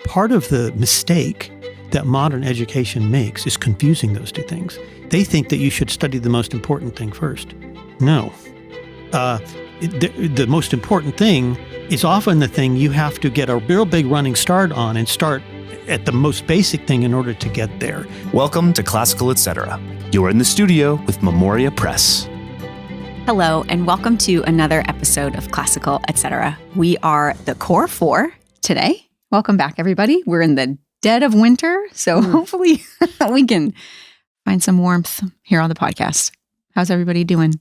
part of the mistake that modern education makes is confusing those two things. They think that you should study the most important thing first. No. The most important thing is often the thing you have to get a real big running start on and start at the most basic thing in order to get there. Welcome to Classical Etc. You're in the studio with Memoria Press. Hello, and welcome to another episode of Classical Etc. We are the Core Four today. Welcome back, everybody. We're in the dead of winter, so hopefully we can find some warmth here on the podcast. How's everybody doing?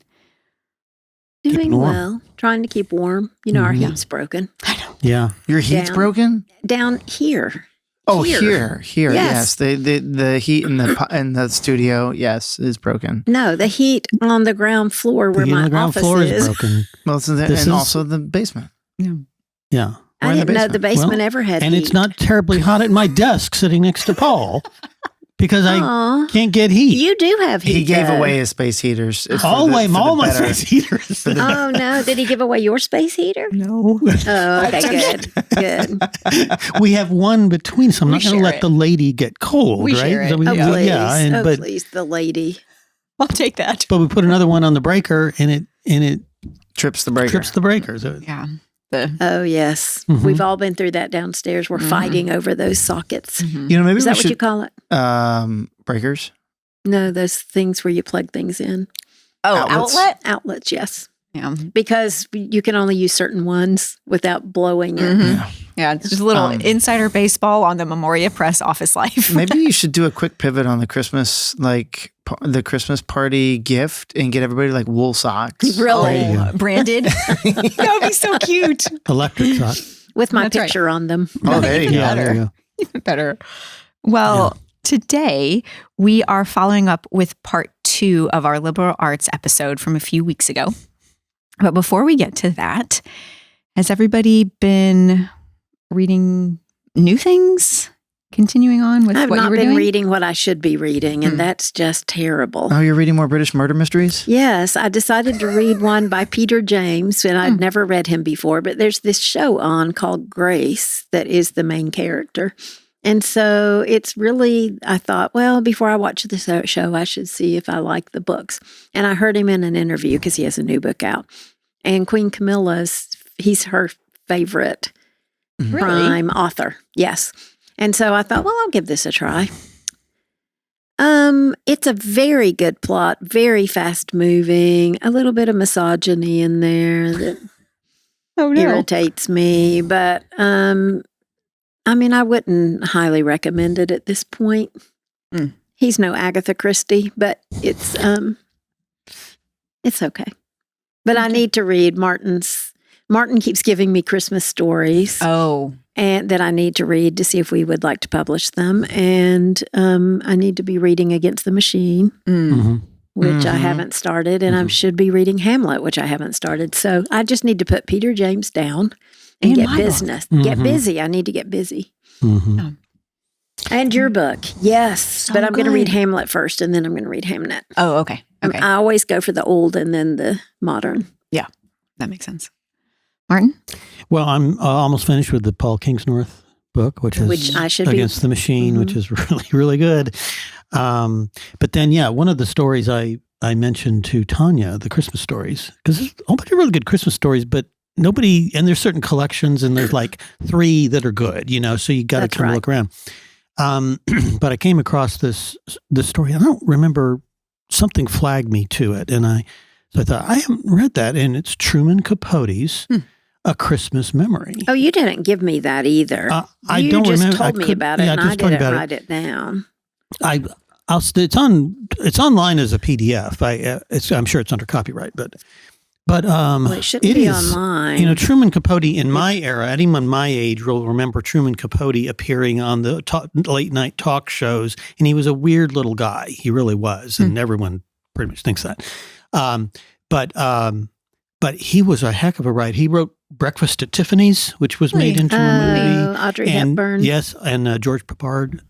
Doing well. Trying to keep warm. You know, our heat's broken. I know. Yeah. Your heat's broken? Down here. Oh, here. Yes. The heat in the studio, yes, is broken. No, the heat on the ground floor where my office is broken. Well, also the basement. Yeah. I didn't know the basement ever had and heat. it's not terribly hot at my desk sitting next to Paul because I can't get heat. You do have heat. He gave away his space heaters. All my space heaters. Oh, no. Did he give away your space heater? No. Oh, okay, good. We have one between, so I'm not going to let it. the lady get cold, We right? share it. So we, Oh, please. yeah, Please, the lady. I'll take that. But we put another one on the breaker, and it trips the breaker. So Yeah. Oh, yes. Mhm. We've all been through that downstairs. We're fighting over those sockets. Mhm. You know, maybe Is we that what should you call it? breakers. No, those things where you plug things in. Oh, Outlets? outlet? Outlets, yes. Yeah. Because you can only use certain ones without blowing it. Mhm. Yeah, it's just a little insider baseball on the Memoria Press office life. Maybe you should do a quick pivot on the Christmas, the Christmas party gift and get everybody like wool socks. Really? Branded. That would be so cute. electric sock. With my That's right. picture on them. Oh, there you go. Yeah, there you go. Even better. Well, today we are following up with part 2 of our liberal arts episode from a few weeks ago. But before we get to that, has everybody been reading new things? Continuing on with I've what you not were been doing? reading what I should be reading, and that's just terrible. Oh, you're reading more British murder mysteries? Yes, I decided to read one by Peter James, and I'd never read him before, but there's this show on called Grace that is the main character. And so it's really, I thought, well, before I watch this show, I should see if I like the books. And I heard him in an interview because he has a new book out. And Queen Camilla's, he's her favorite prime author. Yes. And so I thought, well, I'll give this a try. It's a very good plot, very fast moving, a little bit of misogyny in there that irritates me. But I mean, I wouldn't highly recommend it at this point. He's no Agatha Christie, but it's okay. But I need to read Martin keeps giving me Christmas stories. Oh. And that I need to read to see if we would like to publish them. And I need to be reading Against the Machine, which I haven't started. And I should be reading Hamlet, which I haven't started. So I just need to put Peter James down and get business. Get busy. I need to get busy. And your book. Yes. But I'm going to read Hamlet first, and then I'm going to read Hamnet. Oh, okay. Okay. I always go for the old and then the modern. Yeah, that makes sense. Martin? Well, I'm almost finished with the Paul Kingsnorth book, which I should Against the Machine, which is really, really good. But then, one of the stories I mentioned to Tanya, the Christmas stories, because there's a whole bunch of really good Christmas stories, but nobody, and there's certain collections, and there's like 3 that are good, so you got to kind of look around. But I came across this story. I don't remember, something flagged me to it, and so I thought, I haven't read that, and it's Truman Capote's A Christmas Memory. Oh, you didn't give me that either. I don't remember. You just told me about it, and I didn't write it down. It's online as a PDF. I'm sure it's under copyright, but it shouldn't be online. Truman Capote in my era, anyone my age will remember Truman Capote appearing on the late night talk shows, and he was a weird little guy. He really was, and everyone pretty much thinks that. But he was a heck of a writer. He wrote Breakfast at Tiffany's, which was made into a movie. Audrey Hepburn. Yes, and George Peppard.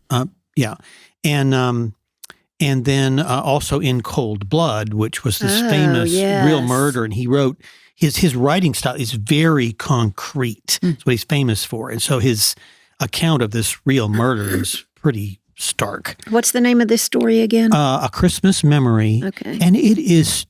And then also in Cold Blood, which was this famous real murder. And he wrote, his writing style is very concrete. That's what he's famous for. And so his account of this real murder is pretty stark. What's the name of this story again? A Christmas Memory. Okay. And it's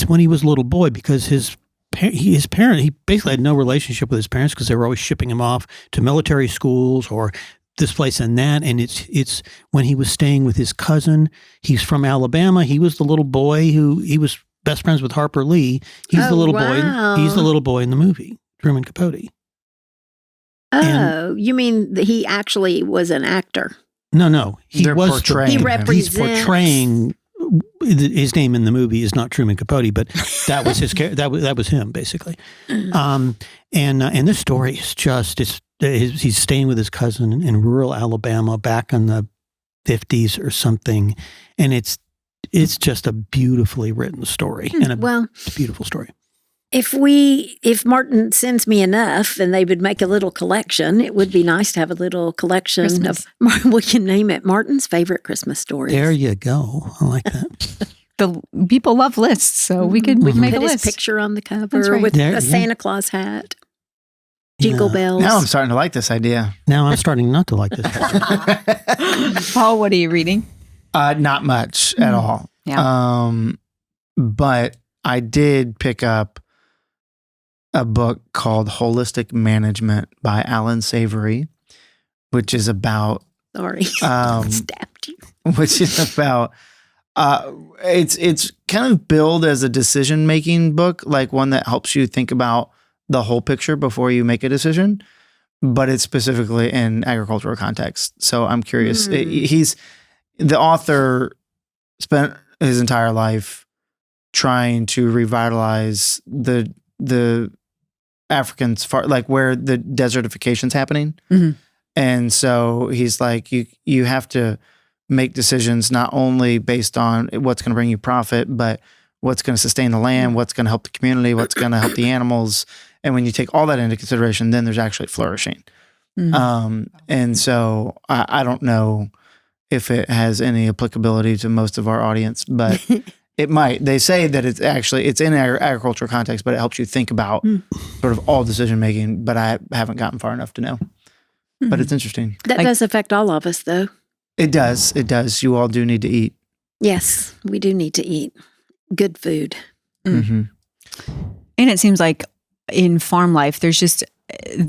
when he was a little boy, because his parent, he basically had no relationship with his parents because they were always shipping him off to military schools or this place and that. And it's when he was staying with his cousin. He's from Alabama. He was the little boy he was best friends with Harper Lee. He's the little boy. He's the little boy in the movie, Truman Capote. Oh, you mean that he actually was an actor? No. They're portraying He him. represents. He's portraying. His name in the movie is not Truman Capote, but that was his that was him basically. And this story is just he's staying with his cousin in rural Alabama back in the 50s or something, and it's just a beautifully written story and it's a beautiful story. If Martin sends me enough and they would make a little collection, it would be nice to have a little collection Christmas. of, we can name it Martin's favorite Christmas stories. There you go. I like that. The people love lists, so we could make Put a his list. picture on the cover That's right. with There, a Santa Claus hat. Jingle bells. Now I'm starting to like this idea. Now I'm starting not to like this. Paul, what are you reading? Not much at all. Yeah. But I did pick up a book called Holistic Management by Alan Savory, which is about Sorry. Stabbed you. which is about it's kind of billed as a decision-making book, like one that helps you think about the whole picture before you make a decision, but it's specifically in agricultural context. So I'm curious. The author spent his entire life trying to revitalize the Africans like where the desertification's happening. Mm-hmm. And so he's like, you have to make decisions not only based on what's going to bring you profit, but what's going to sustain the land, what's going to help the community, what's going to help the animals. And when you take all that into consideration, then there's actually flourishing. Mm-hmm. And so I don't know if it has any applicability to most of our audience, but it might. They say that it's in an agricultural context, but it helps you think about sort of all decision making, but I haven't gotten far enough to know. But it's interesting. That does affect all of us, though. It does. It does. You all do need to eat. Yes, we do need to eat good food. Mm-hmm. And it seems like in farm life, there's just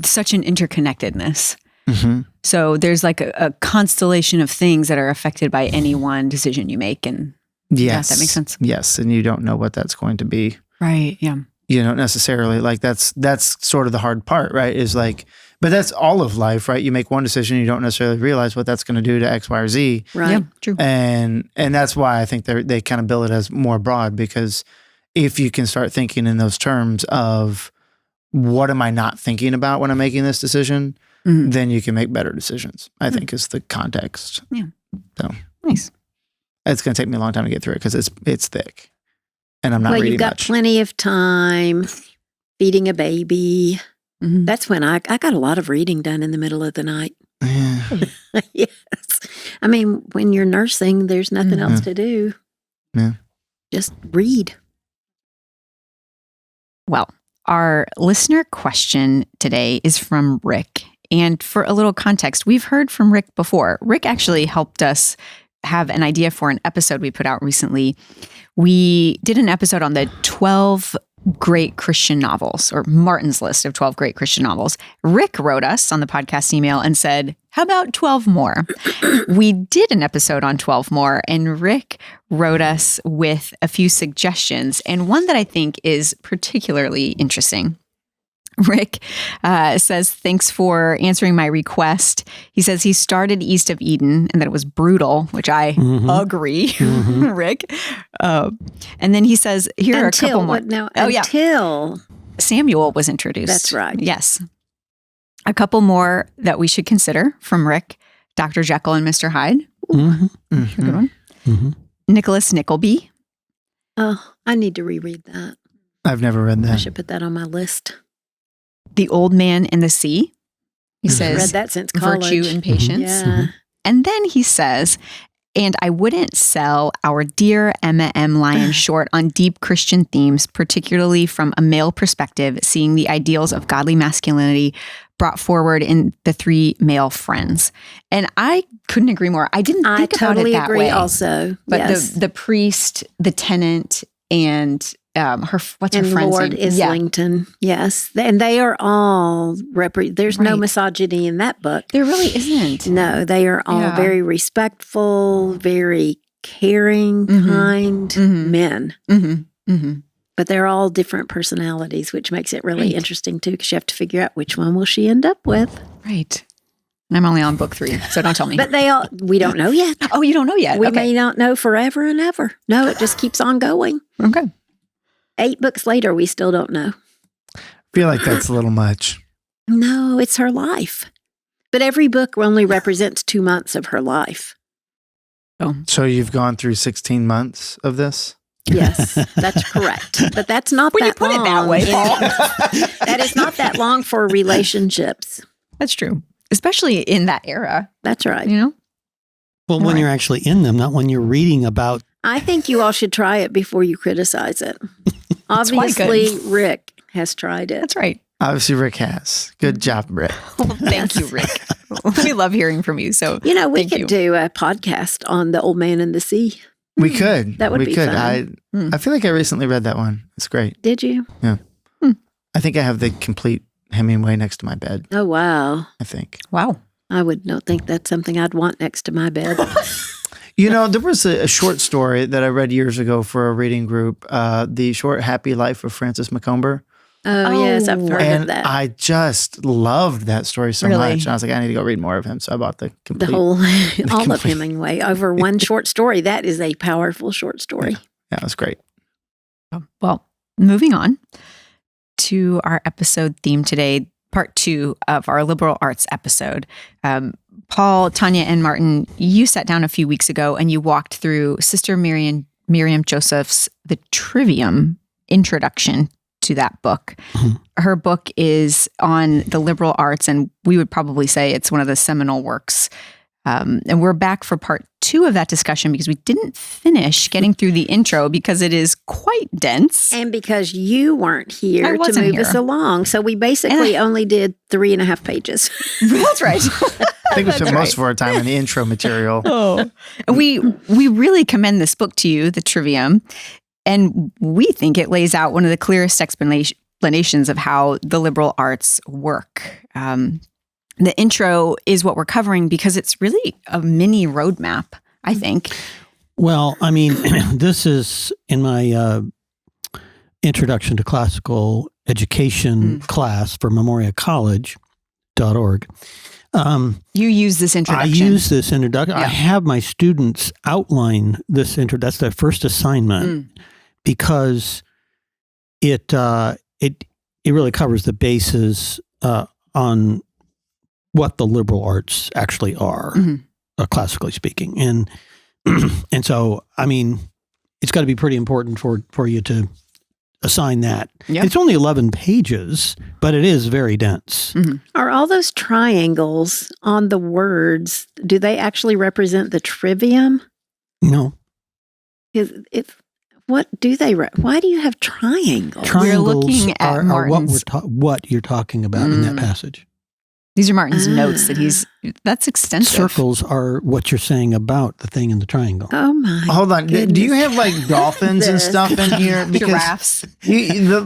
such an interconnectedness. Mm-hmm. So there's like a constellation of things that are affected by any one decision you make. And Yes. that makes sense. Yes. And you don't know what that's going to be. Right. Yeah. You don't necessarily like that's sort of the hard part, right? Is like, but that's all of life, right? You make one decision, you don't necessarily realize what that's going to do to X, Y, or Z. Right. Yeah, true. And that's why I think they kind of bill it as more broad, because if you can start thinking in those terms of what am I not thinking about when I'm making this decision, then you can make better decisions, I think is the context. Yeah. So Nice. it's going to take me a long time to get through it because it's thick and I'm not Well, reading you've got much. plenty of time feeding a baby. Mm-hmm. That's when I got a lot of reading done in the middle of the night. Yeah. Yes. I mean, when you're nursing, there's nothing else to do. Yeah. Just read. Well, our listener question today is from Rick. And for a little context, we've heard from Rick before. Rick actually helped us have an idea for an episode we put out recently. We did an episode on the 12 great Christian novels, or Martin's list of 12 great Christian novels. Rick wrote us on the podcast email and said, how about 12 more? We did an episode on 12 more, and Rick wrote us with a few suggestions, and one that I think is particularly interesting. Rick says, thanks for answering my request. He says he started East of Eden and that it was brutal, which I agree, Rick. And then he says, here are a couple more. Until Samuel was introduced. That's right. Yes. A couple more that we should consider from Rick. Dr. Jekyll and Mr. Hyde. Good one. Nicholas Nickleby. Oh, I need to reread that. I've never read I that. should put that on my list. The Old Man and the Sea. He I've says, read that since college. virtue and patience. Yeah. And then he says, And I wouldn't sell our dear Emma M. Lyon short on deep Christian themes, particularly from a male perspective, seeing the ideals of godly masculinity brought forward in the three male friends. And I couldn't agree more. I didn't think about it that way. Also, but yes. the priest, the tenant, and what's her friend's Lord name? Islington, yes. And they are all, there's no misogyny in that book. There really isn't. No, they are all very respectful, very caring, kind men. But they're all different personalities, which makes it really interesting too, because you have to figure out which one will she end up with. Right. I'm only on book 3, so don't tell me. But we don't know yet. Oh, you don't know yet? We may not know forever and ever. No, it just keeps on going. Okay. 8 books later, we still don't know. I feel like that's a little much. No, it's her life. But every book only represents 2 months of her life. Oh. So you've gone through 16 months of this? Yes, that's correct. But that's not when that long. When you put it that way, Paul. That is not that long for relationships. That's true. Especially in that era. That's right. You know? Well, when you're actually in them, not when you're reading about. I think you all should try it before you criticize it. Obviously, Rick has tried it. That's right. Obviously, Rick has. Good job, Rick. Well, thank you, Rick. We love hearing from you. So, we could do a podcast on The Old Man and the Sea. We could. That would be fun. I feel like I recently read that one. It's great. Did you? Yeah. I think I have the complete Hemingway next to my bed. Oh, wow. I think. Wow. I would not think that's something I'd want next to my bed. There was a short story that I read years ago for a reading group, The Short Happy Life of Francis McComber. Oh, yes, I've heard and of that. I just loved that story so much. And I was like, I need to go read more of him. So I bought the complete. All of Hemingway over one short story. That is a powerful short story. Yeah, it was great. Well, moving on to our episode theme today, part 2 of our liberal arts episode. Paul, Tanya, and Martin, you sat down a few weeks ago and you walked through Sister Miriam Joseph's The Trivium introduction to that book. Her book is on the liberal arts, and we would probably say it's one of the seminal works. And we're back for part 2 of that discussion because we didn't finish getting through the intro because it is quite dense. And because you weren't here to move us along. So we basically only did 3.5 pages. That's right. I think we spent most of our time in the intro material. We really commend this book to you, The Trivium. And we think it lays out one of the clearest explanations of how the liberal arts work. The intro is what we're covering because it's really a mini roadmap, I think. Well, I mean, this is in my Introduction to Classical Education class for memoriacollege.org. You use this introduction. I use this introduction. Yeah. I have my students outline this intro. That's their first assignment because it really covers the bases on what the liberal arts actually are, classically speaking, and so I mean, it's got to be pretty important for you to assign that. Yep. It's only 11 pages, but it is very dense. Are all those triangles on the words, do they actually represent the trivium? No. What do they? Why do you have triangles? Triangles we're looking at are what you're talking about in that passage. These are Martin's notes that's extensive. Circles are what you're saying about the thing in the triangle. Oh my! Hold on. Goodness. Do you have like dolphins and stuff in here? Because giraffes.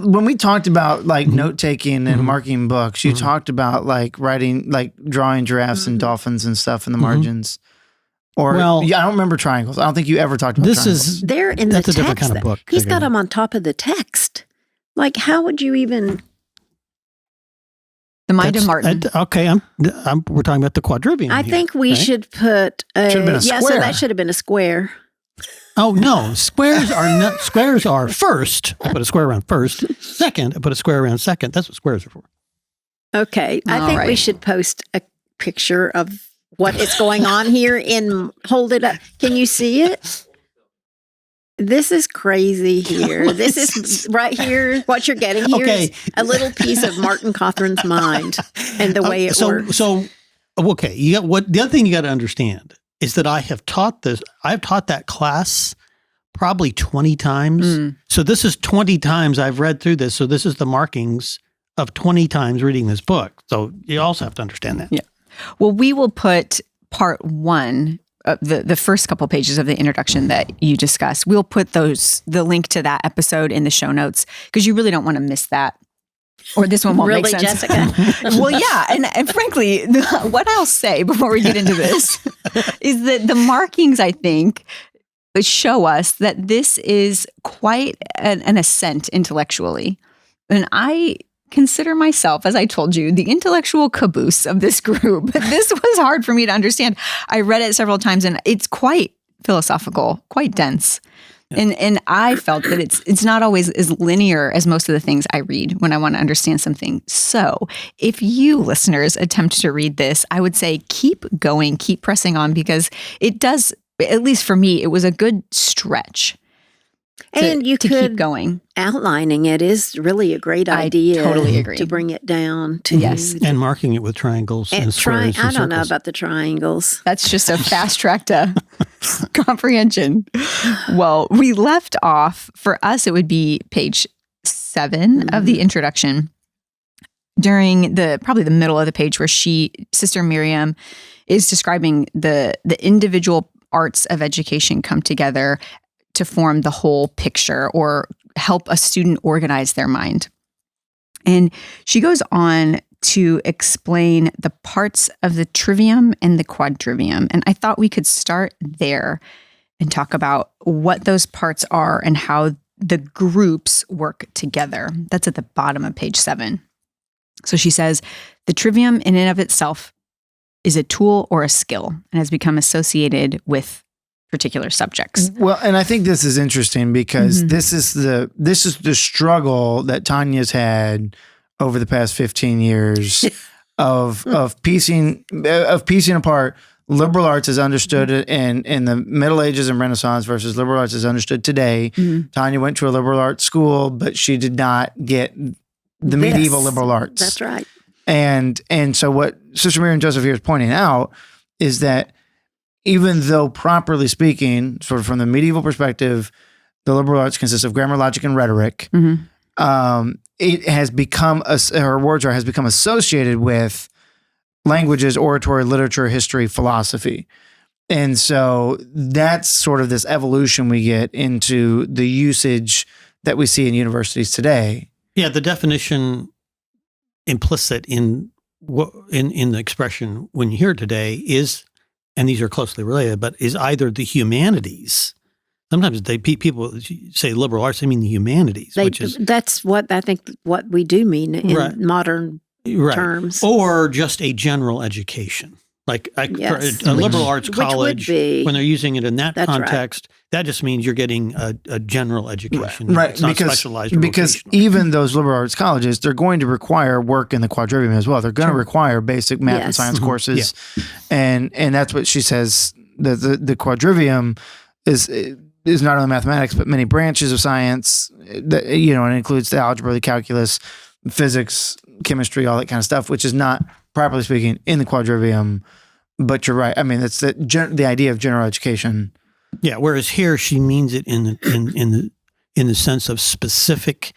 When we talked about like note taking and marking books, you talked about like writing, like drawing giraffes and dolphins and stuff in the margins. Or I don't remember triangles. I don't think you ever talked about triangles. They're in the text. That's a different kind of book. He's got them on top of the text. Like, how would you even? The mind of Martin. Okay, we're talking about the quadrivium. I think we should put a square. So that should have been a square. Oh no, squares are not. Squares are first. I put a square around first. Second, I put a square around second. That's what squares are for. Okay, I think we should post a picture of what is going on here. Hold it up. Can you see it? This is crazy here. This is right here. What you're getting here is a little piece of Martin Cothran's mind and the way it works. So, okay. You got the other thing you got to understand is that I've taught that class probably 20 times. So this is 20 times I've read through this. So this is the markings of 20 times reading this book. So you also have to understand that. Yeah. Well, we will put part 1, the first couple pages of the introduction that you discussed. We'll put the link to that episode in the show notes because you really don't want to miss that. Or this one won't really, make sense. Jessica? Well, yeah. And frankly, what I'll say before we get into this is that the markings, I think, show us that this is quite an ascent intellectually. And I consider myself, as I told you, the intellectual caboose of this group. This was hard for me to understand. I read it several times and it's quite philosophical, quite dense. Yeah. And I felt that it's not always as linear as most of the things I read when I want to understand something. So if you listeners attempt to read this, I would say keep going, keep pressing on, because it does, at least for me, it was a good stretch. And you could keep going. Outlining it is really a great idea. I totally agree. To bring it down to and marking it with triangles and squares. I don't know about the triangles. That's just a fast track to comprehension. Well, we left off, for us, it would be page 7 of the introduction, during probably the middle of the page, where Sister Miriam is describing the individual arts of education come together to form the whole picture or help a student organize their mind. And she goes on to explain the parts of the trivium and the quadrivium. And I thought we could start there and talk about what those parts are and how the groups work together. That's at the bottom of page 7. So she says, the trivium in and of itself is a tool or a skill and has become associated with particular subjects. Well, and I think this is interesting because this is the struggle that Tanya's had over the past 15 years of piecing apart liberal arts as understood in the Middle Ages and Renaissance versus liberal arts as understood today. Tanya went to a liberal arts school, but she did not get the medieval liberal arts. That's right. And so what Sister Miriam Joseph here is pointing out is that even though properly speaking, sort of from the medieval perspective, the liberal arts consists of grammar, logic, and rhetoric, it has become, her words has become associated with languages, oratory, literature, history, philosophy. And so that's sort of this evolution we get into the usage that we see in universities today. Yeah, the definition implicit in the expression when you hear it today is, and these are closely related, but is either the humanities. Sometimes people say liberal arts, they mean the humanities. That's what I think what we do mean in modern terms. Or just a general education. Like a liberal arts college, when they're using it in that context, that just means you're getting a general education. Right, it's not specialized or because even those liberal arts colleges, they're going to require work in the quadrivium as well. They're going to require basic math and science courses. And that's what she says, the quadrivium is not only mathematics, but many branches of science, that, and it includes the algebra, the calculus, physics, chemistry, all that kind of stuff, which is not, properly speaking, in the quadrivium. But you're right. I mean, that's the idea of general education. Yeah. Whereas here she means it in the sense of specific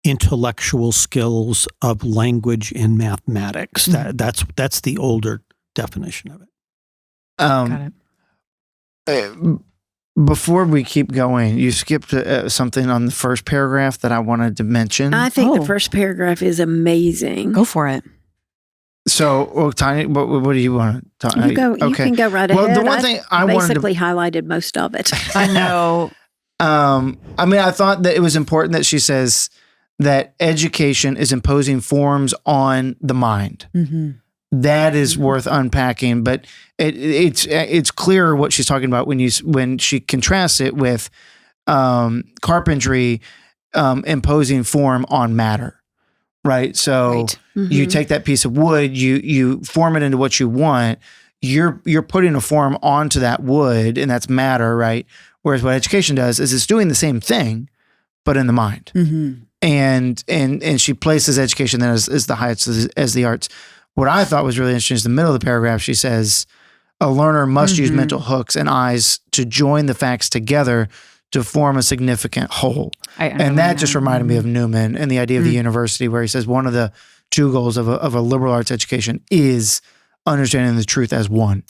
intellectual skills of language and mathematics. That's the older definition of it. Got it. Before we keep going, you skipped something on the first paragraph that I wanted to mention. I think the first paragraph is amazing. Go for it. So, Tanya, what do you want to talk? You can go right ahead. Well, the one thing I basically highlighted most of it. I know. I mean, I thought that it was important that she says that education is imposing forms on the mind. That is worth unpacking, but it's clear what she's talking about when she contrasts it with carpentry imposing form on matter. Right. So you take that piece of wood, you form it into what you want. You're putting a form onto that wood, and that's matter, right? Whereas what education does is it's doing the same thing, but in the mind. And she places education then as the highest as the arts. What I thought was really interesting is the middle of the paragraph. She says, A learner must use mental hooks and eyes to join the facts together to form a significant whole. And that just reminded me of Newman and the idea of the university, where he says one of the two goals of a liberal arts education is understanding the truth as one.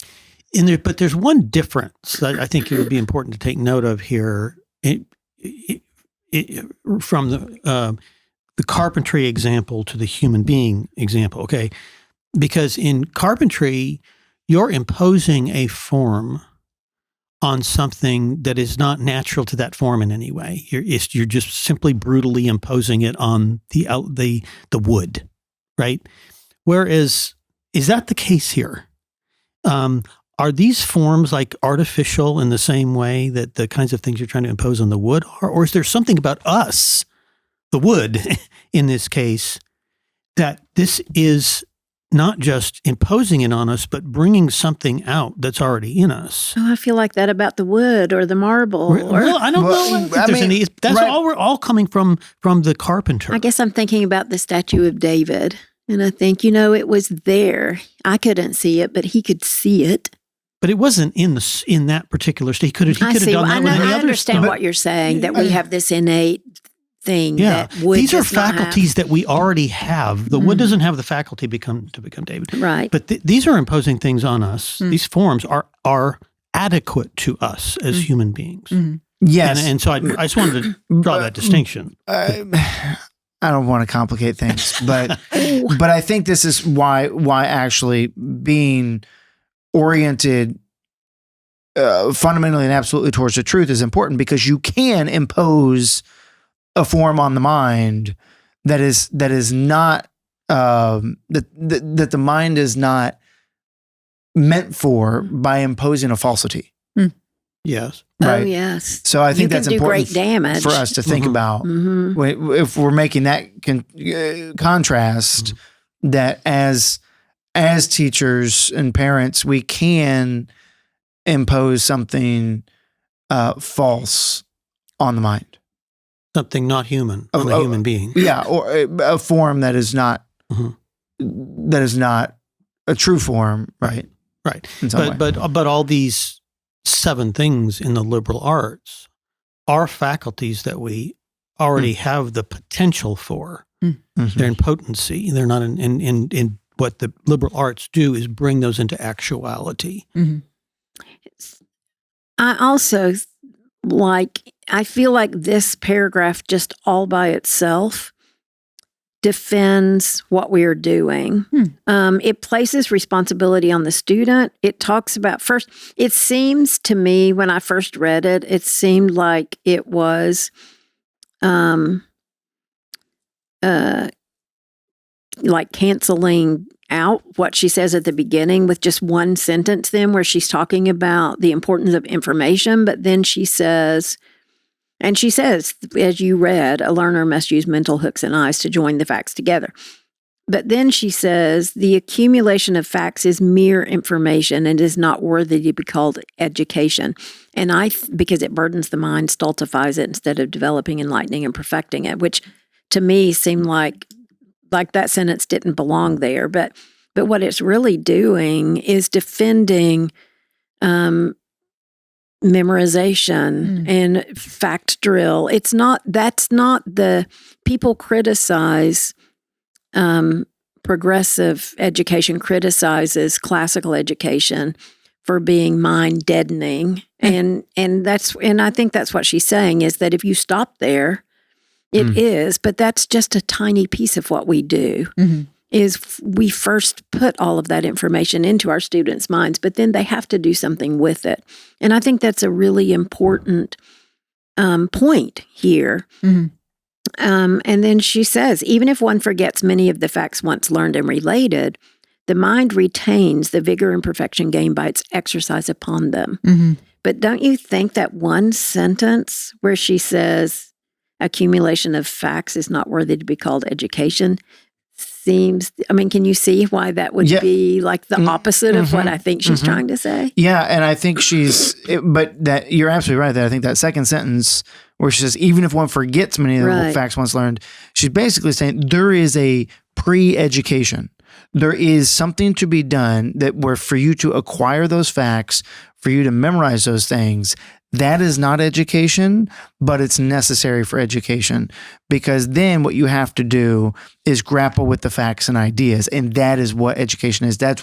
But there's one difference that I think it would be important to take note of here from the carpentry example to the human being example, okay? Because in carpentry, you're imposing a form on something that is not natural to that form in any way. You're just simply brutally imposing it on the wood, right? Whereas, is that the case here? Are these forms like artificial in the same way that the kinds of things you're trying to impose on the wood are? Or is there something about us, the wood in this case, that this is not just imposing it on us, but bringing something out that's already in us? Oh, I feel like that about the wood or the marble. Well, I don't know. That's all we're all coming from the carpenter. I guess I'm thinking about the statue of David. And I think, it was there. I couldn't see it, but he could see it. But it wasn't in that particular state. He could have done that with any other stuff. I understand what you're saying, that we have this innate thing that wood these are does not faculties that we already have. The wood doesn't have the faculty to become David. Right. But these are imposing things on us. These forms are adequate to us as human beings. Yes. And so I just wanted to draw that distinction. I don't want to complicate things, but I think this is why actually being oriented fundamentally and absolutely towards the truth is important, because you can impose a form on the mind that is not that the mind is not meant for by imposing a falsity. Yes. Right? Oh, yes. So I think that's important great damage for us to think about if we're making that contrast, that as teachers and parents, we can impose something false on the mind. Something not human on a human being. Yeah, or a form that is not that is not a true form, right? Right. But all these 7 things in the liberal arts are faculties that we already have the potential for. They're in potency. They're not in what the liberal arts do is bring those into actuality. I also I feel like this paragraph just all by itself defends what we are doing. It places responsibility on the student. It talks about first, it seems to me when I first read it, it seemed like it was like canceling out what she says at the beginning with just one sentence then, where she's talking about the importance of information, but then she says, as you read, a learner must use mental hooks and eyes to join the facts together. But then she says, the accumulation of facts is mere information and is not worthy to be called education. And because it burdens the mind, stultifies it instead of developing, enlightening, and perfecting it, which to me seemed like that sentence didn't belong there. But what it's really doing is defending memorization and fact drill. That's not the people criticize progressive education, criticizes classical education for being mind deadening. And I think that's what she's saying, is that if you stop there, it is, but that's just a tiny piece of what we do. Is we first put all of that information into our students' minds, but then they have to do something with it. And I think that's a really important point here. And then she says, even if one forgets many of the facts once learned and related, the mind retains the vigor and perfection gained by its exercise upon them. But don't you think that one sentence where she says, accumulation of facts is not worthy to be called education, can you see why that would be like the opposite of what I think she's trying to say? Yeah, and I think you're absolutely right there. I think that second sentence where she says, even if one forgets many of the facts once learned, she's basically saying there is a pre-education. there is something to be done that where for you to acquire those facts, for you to memorize those things, that is not education, but it's necessary for education, because then what you have to do is grapple with the facts and ideas. And that is what education is. That's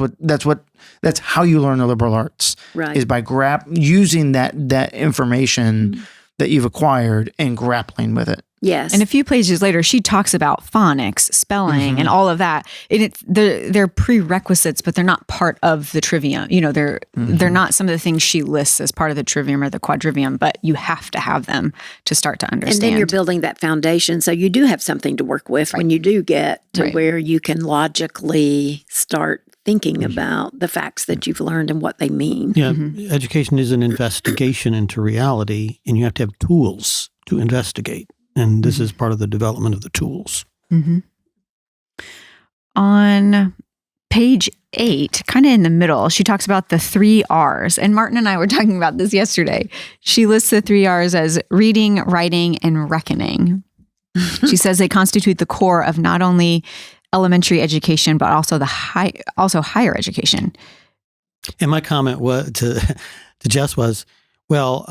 how you learn the liberal arts, Right. is by using that information that you've acquired and grappling with it. Yes. And a few pages later, she talks about phonics, spelling, and all of that. And they're prerequisites, but they're not part of the trivium. They're not some of the things she lists as part of the trivium or the quadrivium, but you have to have them to start to understand. And then you're building that foundation. So you do have something to work with when you do get to where you can logically start thinking about the facts that you've learned and what they mean. Yeah, education is an investigation into reality, and you have to have tools to investigate. And this is part of the development of the tools. On page 8, kind of in the middle, she talks about the 3 R's. And Martin and I were talking about this yesterday. She lists the 3 R's as reading, writing, and reckoning. She says they constitute the core of not only elementary education, but also higher education. And my comment to Jess was, well,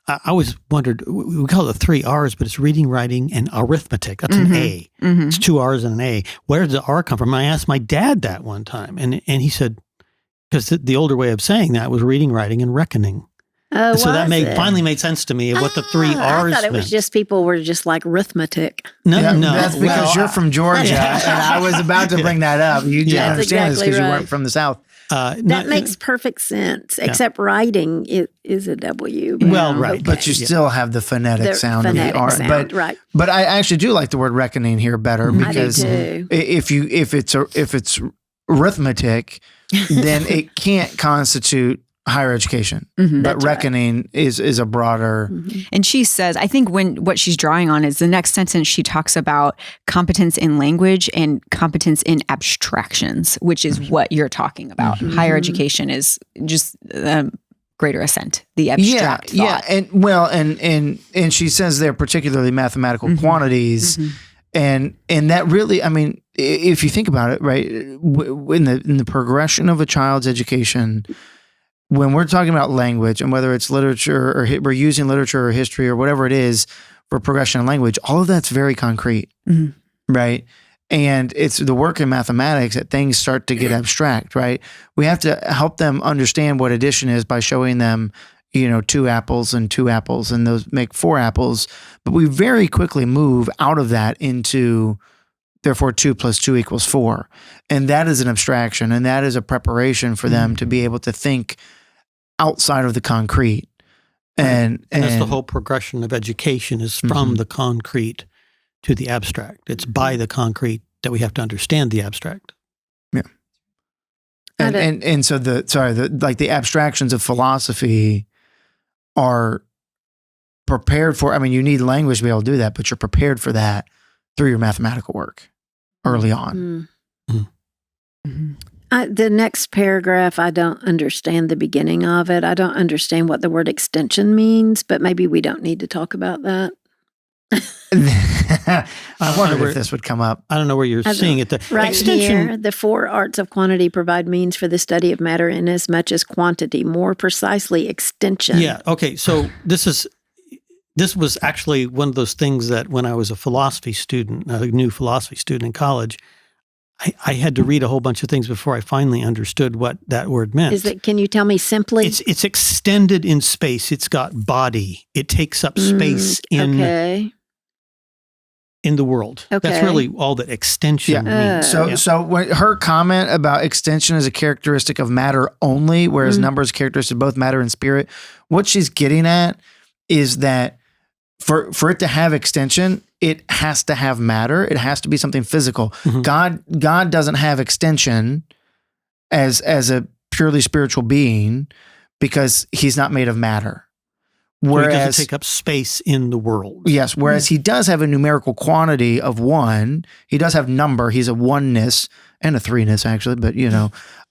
I always wondered, we call it the 3 R's, but it's reading, writing, and arithmetic. That's an A. It's 2 R's and an A. Where does the R come from? I asked my dad that one time, and he said, because the older way of saying that was reading, writing, and reckoning. Oh, so that finally made sense to me of what the 3 R's I thought it was meant. just people were just like arithmetic. No. That's because you're from Georgia, and I was about to bring that up. You didn't understand this because you weren't from the South. That makes perfect sense, except writing is a W. Well, right. Okay. But you still have the phonetic sound of the R. Sound, right. But I actually do like the word reckoning here better, because I do too. if it's arithmetic, then it can't constitute higher education. But reckoning is a broader. And she says, I think what she's drawing on is the next sentence. She talks about competence in language and competence in abstractions, which is what you're talking about. Higher education is just greater ascent, the abstract thought. And she says they're particularly mathematical quantities. And that really, I mean, if you think about it, right, in the progression of a child's education, when we're talking about language, and whether it's literature or we're using literature or history or whatever it is for progression in language, all of that's very concrete, right? And it's the work in mathematics that things start to get abstract, right? We have to help them understand what addition is by showing them, 2 apples and 2 apples, and those make 4 apples. But we very quickly move out of that into, therefore 2 plus 2 equals 4. And that is an abstraction, and that is a preparation for them to be able to think outside of the concrete. And that's the whole progression of education, is from the concrete to the abstract. It's by the concrete that we have to understand the abstract. Yeah. And so the abstractions of philosophy are prepared for, I mean, you need language to be able to do that, but you're prepared for that through your mathematical work early on. The next paragraph, I don't understand the beginning of it. I don't understand what the word extension means, but maybe we don't need to talk about that. I wondered if this would come up. I don't know where you're seeing it. The right extension, here, the 4 arts of quantity provide means for the study of matter in as much as quantity, more precisely extension. Yeah. Okay. So this was actually one of those things that when I was a philosophy student, a new philosophy student in college, I had to read a whole bunch of things before I finally understood what that word meant. Can you tell me simply? It's extended in space. It's got body. It takes up space in the world. Okay. That's really all that extension means. So when her comment about extension is a characteristic of matter only, whereas number is a characteristic of both matter and spirit, what she's getting at is that for it to have extension, it has to have matter. It has to be something physical. God doesn't have extension as a purely spiritual being because he's not made of matter. Whereas, he doesn't take up space in the world. Yes. Whereas he does have a numerical quantity of 1. He does have number. He's a oneness and a threeness, actually. But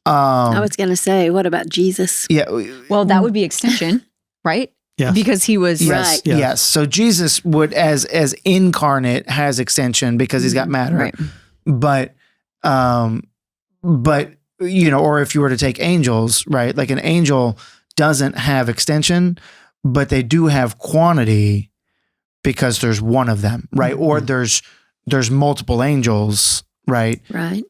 I was going to say, what about Jesus? Yeah. Well, that would be extension, right? Yes. Because he was right. Yes. So Jesus would, as incarnate, has extension because he's got matter. Right. But but, or if you were to take angels, right? Like an angel doesn't have extension, but they do have quantity because there's one of them, right? Mm-hmm. Or there's multiple angels, right? Right.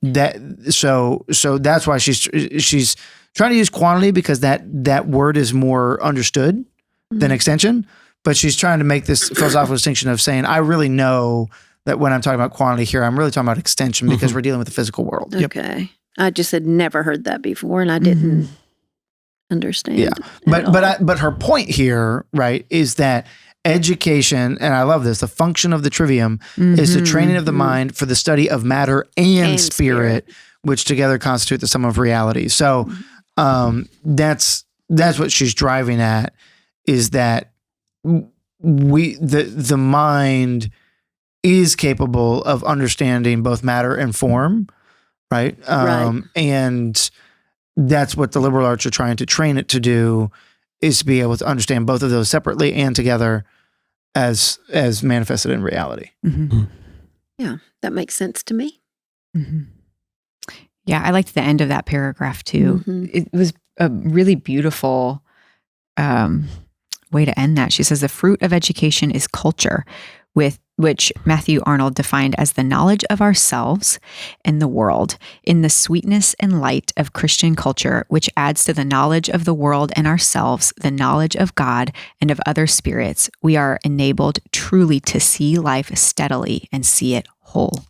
So that's why she's trying to use quantity because that word is more understood than extension, but she's trying to make this philosophical distinction of saying, I really know that when I'm talking about quantity here, I'm really talking about extension because we're dealing with the physical world. Okay. Yep. I just had never heard that before and I didn't understand. Yeah. But her point here, right, is that education, and I love this, the function of the Trivium is the training of the mind for the study of matter and spirit, which together constitute the sum of reality. So that's what she's driving at, is that the mind is capable of understanding both matter and form, right? And that's what the liberal arts are trying to train it to do, is to be able to understand both of those separately and together as manifested in reality. Mm-hmm. Yeah, that makes sense to me. Mm-hmm. Yeah, I liked the end of that paragraph too. It was a really beautiful way to end that. She says, the fruit of education is culture, with which Matthew Arnold defined as the knowledge of ourselves and the world in the sweetness and light of Christian culture, which adds to the knowledge of the world and ourselves, the knowledge of God and of other spirits. We are enabled truly to see life steadily and see it whole.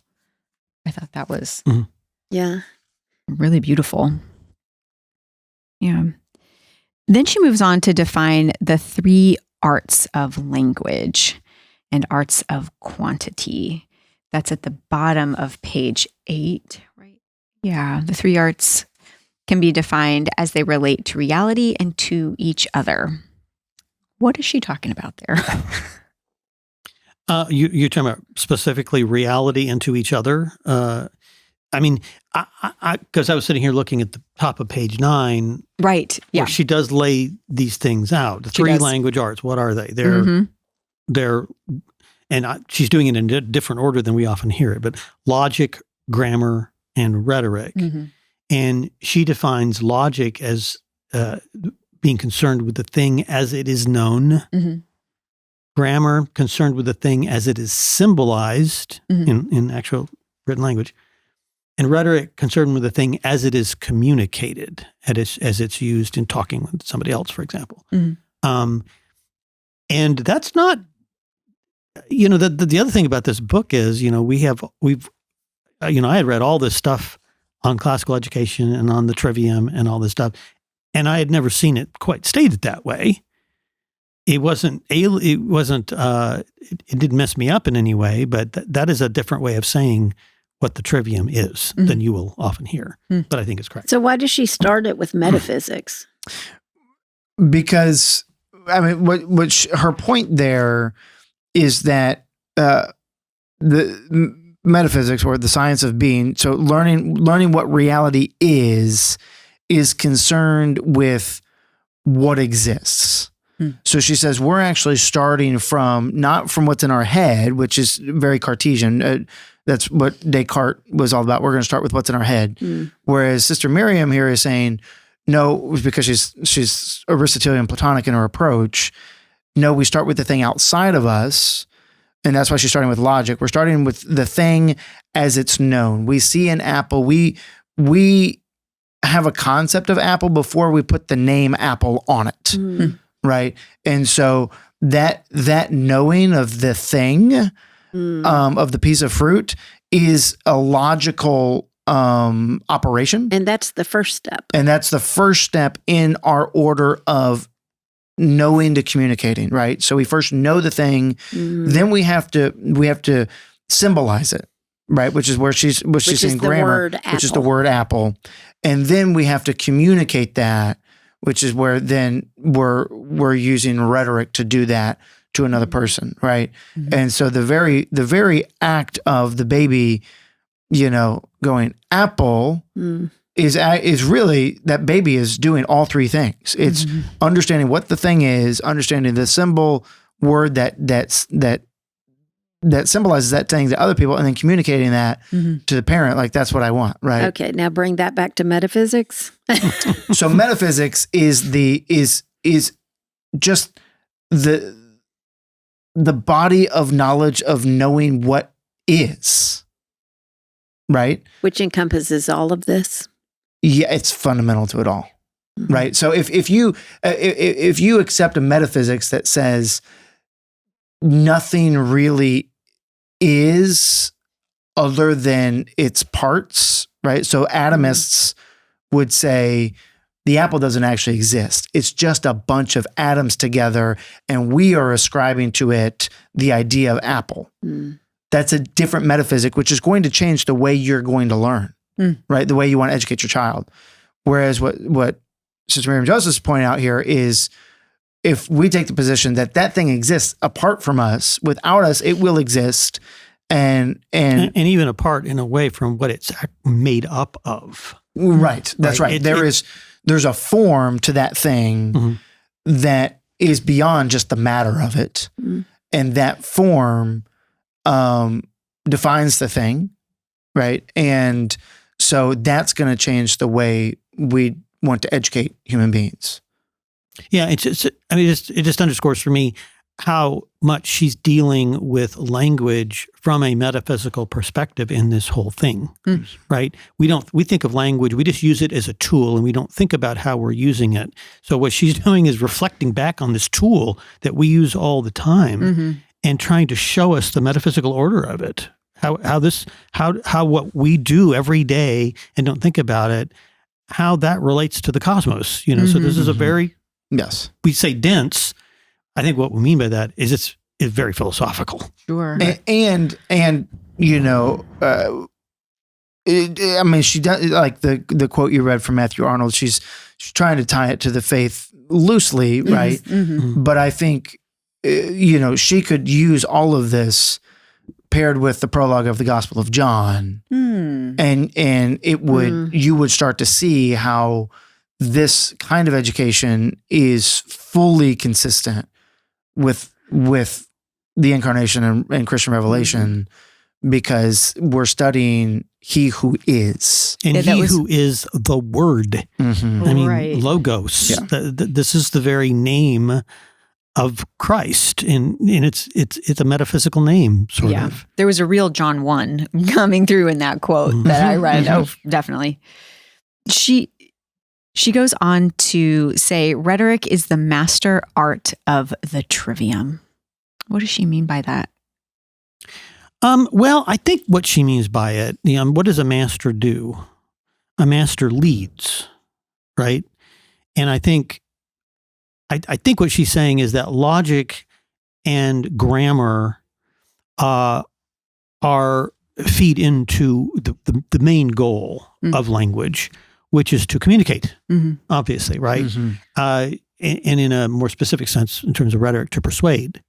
I thought that was really beautiful. Yeah. Then she moves on to define the 3 arts of language and arts of quantity. That's at the bottom of page 8, right? Yeah, the 3 arts can be defined as they relate to reality and to each other. What is she talking about there? You're talking about specifically reality and to each other. I mean, because I was sitting here looking at the top of page 9. Right, yeah. Where she does lay these things out. The 3 language arts, what are they? She's doing it in a different order than we often hear it, but logic, grammar, and rhetoric. And she defines logic as being concerned with the thing as it is known. Grammar, concerned with the thing as it is symbolized in actual written language. And rhetoric, concerned with the thing as it is communicated, as it's used in talking with somebody else, for example. And that's not, the other thing about this book is, I had read all this stuff on classical education and on the Trivium and all this stuff, and I had never seen it quite stated that way. It didn't mess me up in any way, but that is a different way of saying what the Trivium is than you will often hear. But I think it's correct. So why does she start it with metaphysics? Because, I mean, her point there is that the metaphysics, or the science of being, so learning what reality is concerned with what exists. So she says, we're actually starting not from what's in our head, which is very Cartesian. That's what Descartes was all about. We're going to start with what's in our head. Whereas Sister Miriam here is saying, no, because she's Aristotelian Platonic in her approach. No, we start with the thing outside of us. And that's why she's starting with logic. We're starting with the thing as it's known. We see an apple. We have a concept of apple before we put the name apple on it. Right. And so that knowing of the thing, of the piece of fruit, is a logical operation. And that's the first step. And that's the first step in our order of knowing to communicating, right? So we first know the thing, then we have to symbolize it, right? Which is where she's saying grammar, which is the word apple. And then we have to communicate that, which is where then we're using rhetoric to do that to another person, right? And so the very act of the baby, going apple is really, that baby is doing all 3 things. It's understanding what the thing is, understanding the symbol word that that symbolizes that thing to other people and then communicating that to the parent, like that's what I want, right? Okay, now bring that back to metaphysics. So metaphysics is just the body of knowledge of knowing what is, right? Which encompasses all of this. Yeah, it's fundamental to it all, right? So if you accept a metaphysics that says nothing really is other than its parts, right? So atomists would say the apple doesn't actually exist. It's just a bunch of atoms together, and we are ascribing to it the idea of apple. That's a different metaphysic, which is going to change the way you're going to learn, right? The way you want to educate your child. Whereas what Sister Miriam Joseph is pointing out here is, if we take the position that that thing exists apart from us, without us, it will exist, and even apart in a way from what it's made up of. Right, that's right. There's a form to that thing that is beyond just the matter of it, and that form defines the thing, right? And so that's going to change the way we want to educate human beings. Yeah, it just underscores for me how much she's dealing with language from a metaphysical perspective in this whole thing, right? We think of language, we just use it as a tool, and we don't think about how we're using it. So what she's doing is reflecting back on this tool that we use all the time and trying to show us the metaphysical order of it. How what we do every day and don't think about it, how that relates to the cosmos. So this is a very, we say dense. I think what we mean by that is it's very philosophical. Sure. And she does, like the quote you read from Matthew Arnold, she's trying to tie it to the faith loosely, right? But I think, she could use all of this paired with the prologue of the Gospel of John, and it would you would start to see how this kind of education is fully consistent with the incarnation and Christian revelation, because we're studying He who is, and who is the Word. I mean, Logos. Yeah. This is the very name of Christ, and it's a metaphysical name, sort of. There was a real John 1 coming through in that quote that I read. Oh, definitely. She goes on to say, rhetoric is the master art of the trivium. What does she mean by that? Well, I think what she means by it, what does a master do? A master leads, right? And I think what she's saying is that logic and grammar feed into the main goal of language, which is to communicate, obviously, right? And in a more specific sense, in terms of rhetoric, to persuade.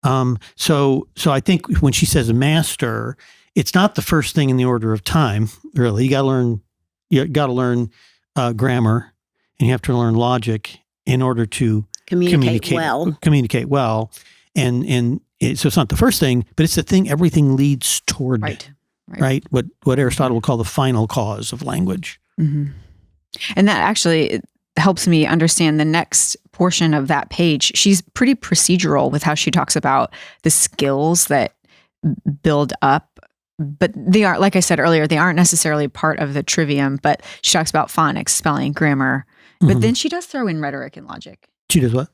So I think when she says a master, it's not the first thing in the order of time, really. You got to learn grammar, and you have to learn logic in order to communicate well. And so it's not the first thing, but it's the thing everything leads toward, right? What Aristotle would call the final cause of language. And that actually helps me understand the next portion of that page. She's pretty procedural with how she talks about the skills that build up, but they are, like I said earlier, they aren't necessarily part of the trivium, but she talks about phonics, spelling, grammar, but then she does throw in rhetoric and logic. She does what?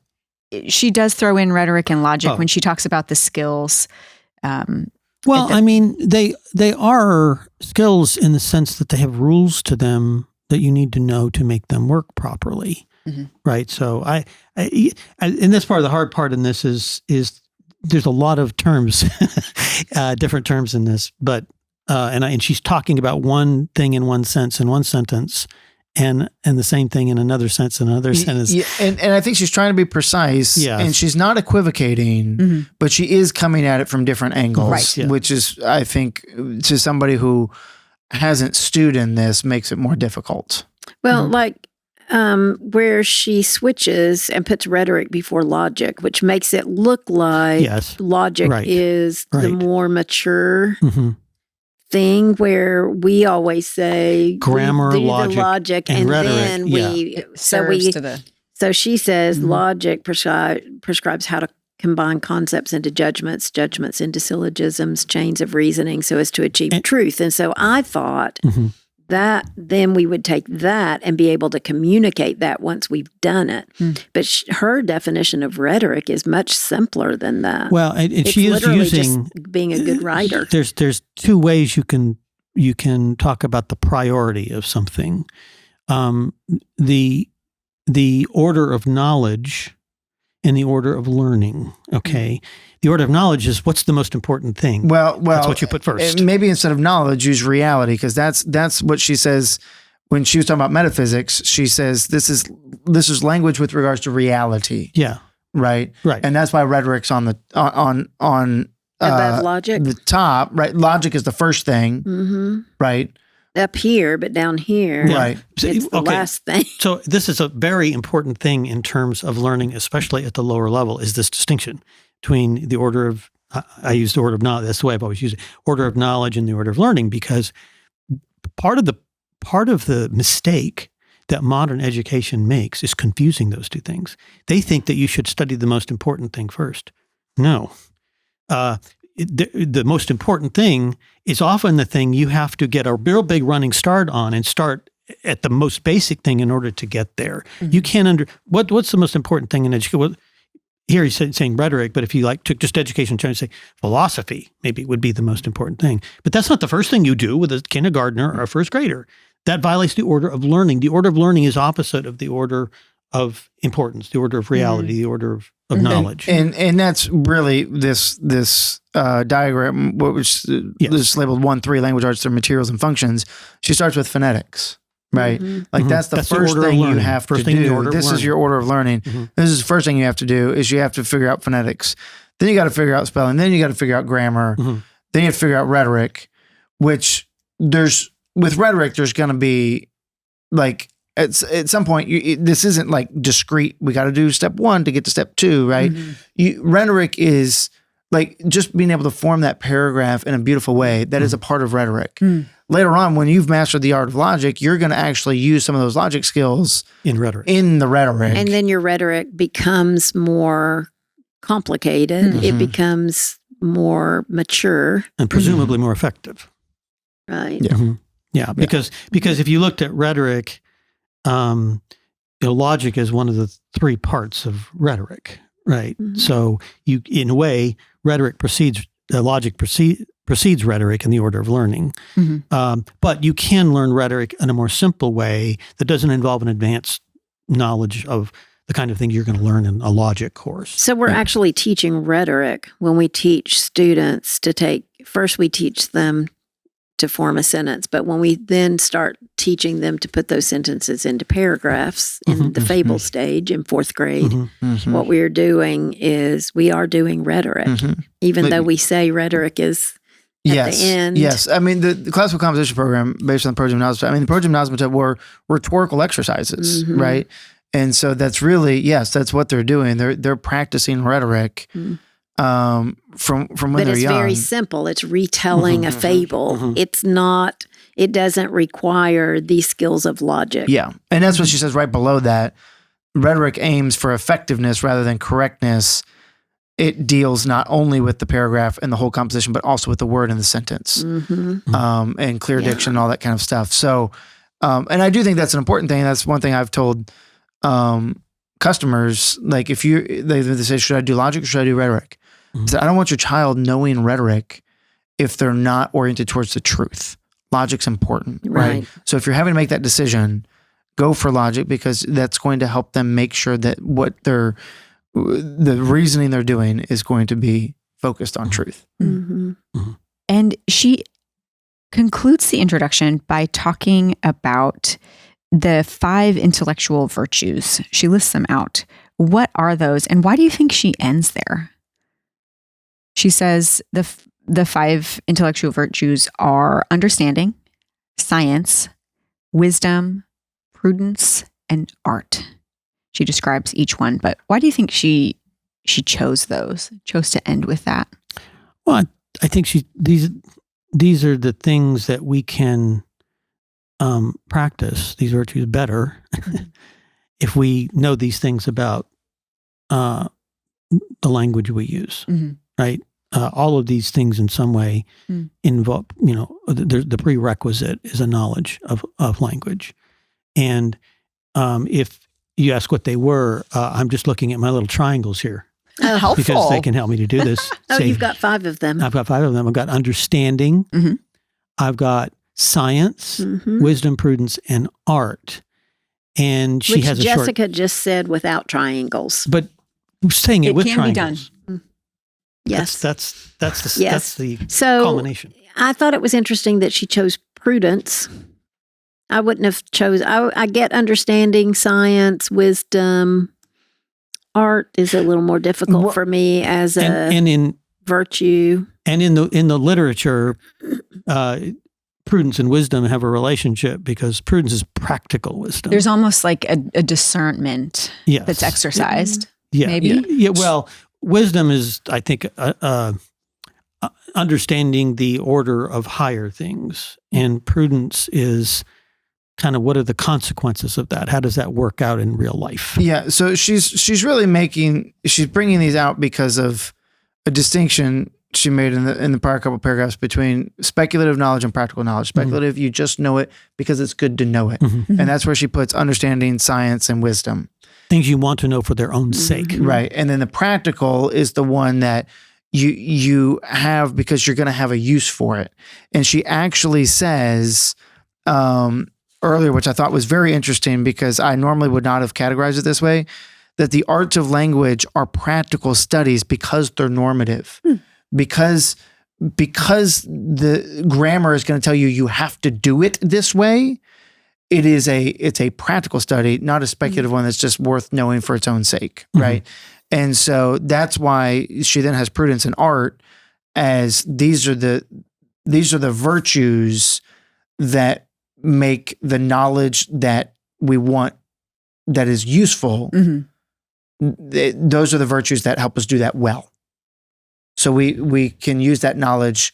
She does throw in rhetoric and logic when she talks about the skills. Well, I mean, they are skills in the sense that they have rules to them that you need to know to make them work properly, right? So and this part of the hard part in this is there's a lot of terms, different terms in this, but and she's talking about one thing in one sense in one sentence, and the same thing in another sense in another sentence. Yeah, and I think she's trying to be precise, and she's not equivocating, but she is coming at it from different angles, which is, I think, to somebody who hasn't stewed in this, makes it more difficult. Well, like where she switches and puts rhetoric before logic, which makes it look like Yes. logic Right. is the Right. more mature Mm-hmm. thing, where we always say Grammar, do the logic, logic, and and rhetoric, then we It serves to the so she says Mhm. logic prescribes how to combine concepts into judgments into syllogisms, chains of reasoning, so as to achieve truth. And so I thought Mm-hmm. that then we would take that and be able to communicate that once we've done it. But her definition of rhetoric is much simpler than that. Well, and it's she is literally using just being a good writer. There's two ways you can talk about the priority of something. The order of knowledge and the order of learning. Okay, the order of knowledge is what's the most important thing. Well, that's what you put first. Maybe instead of knowledge, use reality, because that's what she says when she was talking about metaphysics. She says this is language with regards to reality. Yeah. Right. Right. And that's why rhetoric's on the Above logic, the top. Right. Logic is the first thing. Mm-hmm. Right. Up here, but down here, Right. it's the last thing. So this is a very important thing in terms of learning, especially at the lower level, is this distinction between the order of, I use the order of knowledge, that's the way I've always used it, order of knowledge and the order of learning, because part of the mistake that modern education makes is confusing those two things. They think that you should study the most important thing first. No. The most important thing is often the thing you have to get a real big running start on and start at the most basic thing in order to get there. Mm-hmm. You can't what's the most important thing in education? Well, here he's saying rhetoric, but if you took just education, trying to say philosophy, maybe would be the most important thing. But that's not the first thing you do with a kindergartner or a first grader. That violates the order of learning. The order of learning is opposite of the order of importance, the order of reality, the order of knowledge. And that's really this diagram, which is labeled 1-3 language arts, their materials and functions. She starts with phonetics, right? Mm-hmm. That's the first thing you have to do. This is your order of learning. Mm-hmm. This is the first thing you have to do is you have to figure out phonetics. Then you got to figure out spelling. Then you got to figure out grammar. Mm-hmm. Then you have to figure out rhetoric, which with rhetoric, there's going to be at some point, this isn't discrete. We got to do step 1 to get to step 2, right? Mm-hmm. Rhetoric is just being able to form that paragraph in a beautiful way. That is a part of rhetoric. Mm. Later on, when you've mastered the art of logic, you're going to actually use some of those logic skills in rhetoric. And then your rhetoric becomes more complicated. Mm-hmm. It becomes more mature. And presumably more effective. Right. Yeah. Mm-hmm. Yeah, because if you looked at rhetoric, logic is one of the 3 parts of rhetoric, right? Mm-hmm. So in a way, logic precedes rhetoric in the order of learning. Mm-hmm. But you can learn rhetoric in a more simple way that doesn't involve an advanced knowledge of the kind of thing you're going to learn in a logic course. So we're actually teaching rhetoric when we teach students first we teach them to form a sentence, but when we then start teaching them to put those sentences into paragraphs in the fable stage in 4th grade, what we're doing is we are doing rhetoric, even though we say rhetoric is at the end. Yes. I mean, the classical composition program based on the Protium Nosmata, the Protium Nosmata were rhetorical exercises, right? And so that's really, that's what they're doing. They're practicing rhetoric. From when they're young. But it's very simple. It's retelling a fable. It's not, it doesn't require these skills of logic. Yeah. And that's what she says right below that. Rhetoric aims for effectiveness rather than correctness. It deals not only with the paragraph and the whole composition, but also with the word in the sentence, and clear diction and all that kind of stuff. So, and I do think that's an important thing. That's one thing I've told customers, if they say, should I do logic or should I do rhetoric? So I don't want your child knowing rhetoric if they're not oriented towards the truth. Logic's important, right? So if you're having to make that decision, go for logic, because that's going to help them make sure that the reasoning they're doing is going to be focused on truth. And she concludes the introduction by talking about the 5 intellectual virtues. She lists them out. What are those, and why do you think she ends there? She says the 5 intellectual virtues are understanding, science, wisdom, prudence, and art. She describes each one, but why do you think she chose to end with that? Well, I think these are the things that we can practice, these virtues better, if we know these things about the language we use, right? All of these things in some way involve, the prerequisite is a knowledge of language. And if you ask what they were, I'm just looking at my little triangles here. Oh, helpful. Because they can help me to do this. You've got 5 of them. I've got 5 of them. I've got understanding. I've got science, wisdom, prudence, and art. And she has a Jessica just said without triangles. But saying it with triangles. Be done. Yes. That's the culmination. I thought it was interesting that she chose prudence. I wouldn't have I get understanding, science, wisdom. Art is a little more difficult for me as in virtue. And in the literature, prudence and wisdom have a relationship because prudence is practical wisdom. There's almost like a discernment that's exercised. Yeah, maybe. Yeah. Well, wisdom is, I think, understanding the order of higher things, and prudence is kind of what are the consequences of that? How does that work out in real life? Yeah. So she's really she's bringing these out because of a distinction she made in the prior couple paragraphs between speculative knowledge and practical knowledge. Speculative, you just know it because it's good to know it. And that's where she puts understanding, science, and wisdom. Things you want to know for their own sake. Right. And then the practical is the one that you have because you're going to have a use for it. And she actually says earlier, which I thought was very interesting because I normally would not have categorized it this way, that the arts of language are practical studies because they're normative. Because the grammar is going to tell you have to do it this way. It's a practical study, not a speculative one that's just worth knowing for its own sake, right? And so that's why she then has prudence and art as these are the virtues that make the knowledge that we want that is useful. Those are the virtues that help us do that well. So we can use that knowledge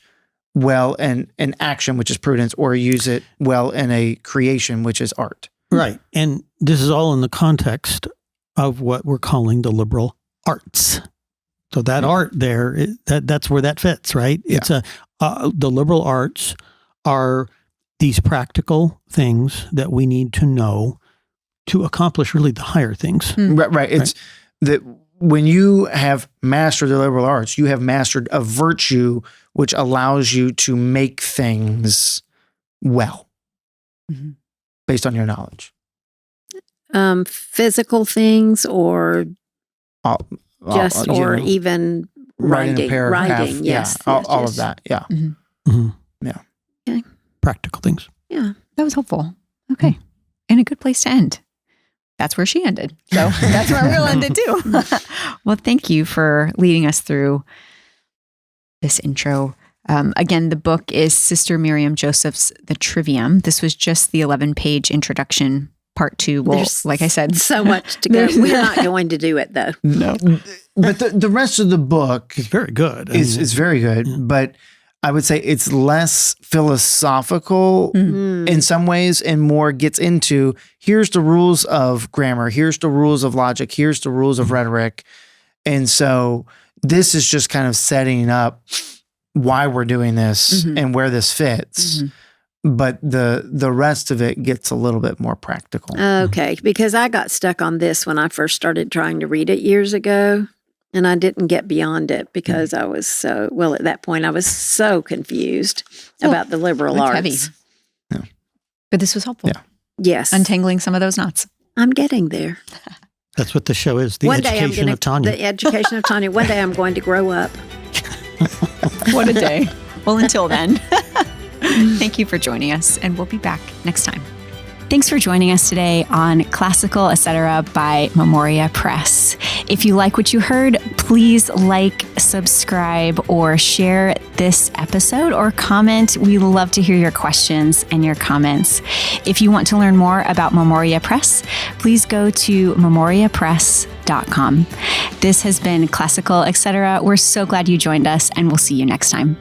well in action, which is prudence, or use it well in a creation, which is art. Right. And this is all in the context of what we're calling the liberal arts. So that art there, that's where that fits, right? Yeah. It's the liberal arts are these practical things that we need to know to accomplish really the higher things. Right. It's that when you have mastered the liberal arts, you have mastered a virtue which allows you to make things well based on your knowledge. Physical things or even writing. A paragraph. Yes. All of that. Yeah. Yeah. Okay. Practical things. Yeah. That was helpful. Okay. And a good place to end. That's where she ended. So that's where we'll end it too. Well, thank you for leading us through this intro. Again, the book is Sister Miriam Joseph's The Trivium. This was just the 11-page introduction, part 2. Well, There's like I said, so much to go. We're not going to do it though. No. But the rest of the book is very good. It's very good, but I would say it's less philosophical in some ways and more gets into here's the rules of grammar, here's the rules of logic, here's the rules of rhetoric. And so this is just kind of setting up why we're doing this and where this fits. But the rest of it gets a little bit more practical. Okay, because I got stuck on this when I first started trying to read it years ago. And I didn't get beyond it because I was at that point, I was so confused about the liberal arts. Heavy. Yeah. But this was helpful. Yeah. Yes. Untangling some of those knots. I'm getting there. That's what the show is. The education of Tanya. The education of Tanya. One day I'm going to grow up. What a day. Well, until then, thank you for joining us, and we'll be back next time. Thanks for joining us today on Classical Etc. by Memoria Press. If you like what you heard, Please like, subscribe, or share this episode or comment. We love to hear your questions and your comments. If you want to learn more about Memoria Press, please go to memoriapress.com. This has been Classical Etc. We're so glad you joined us, and we'll see you next time.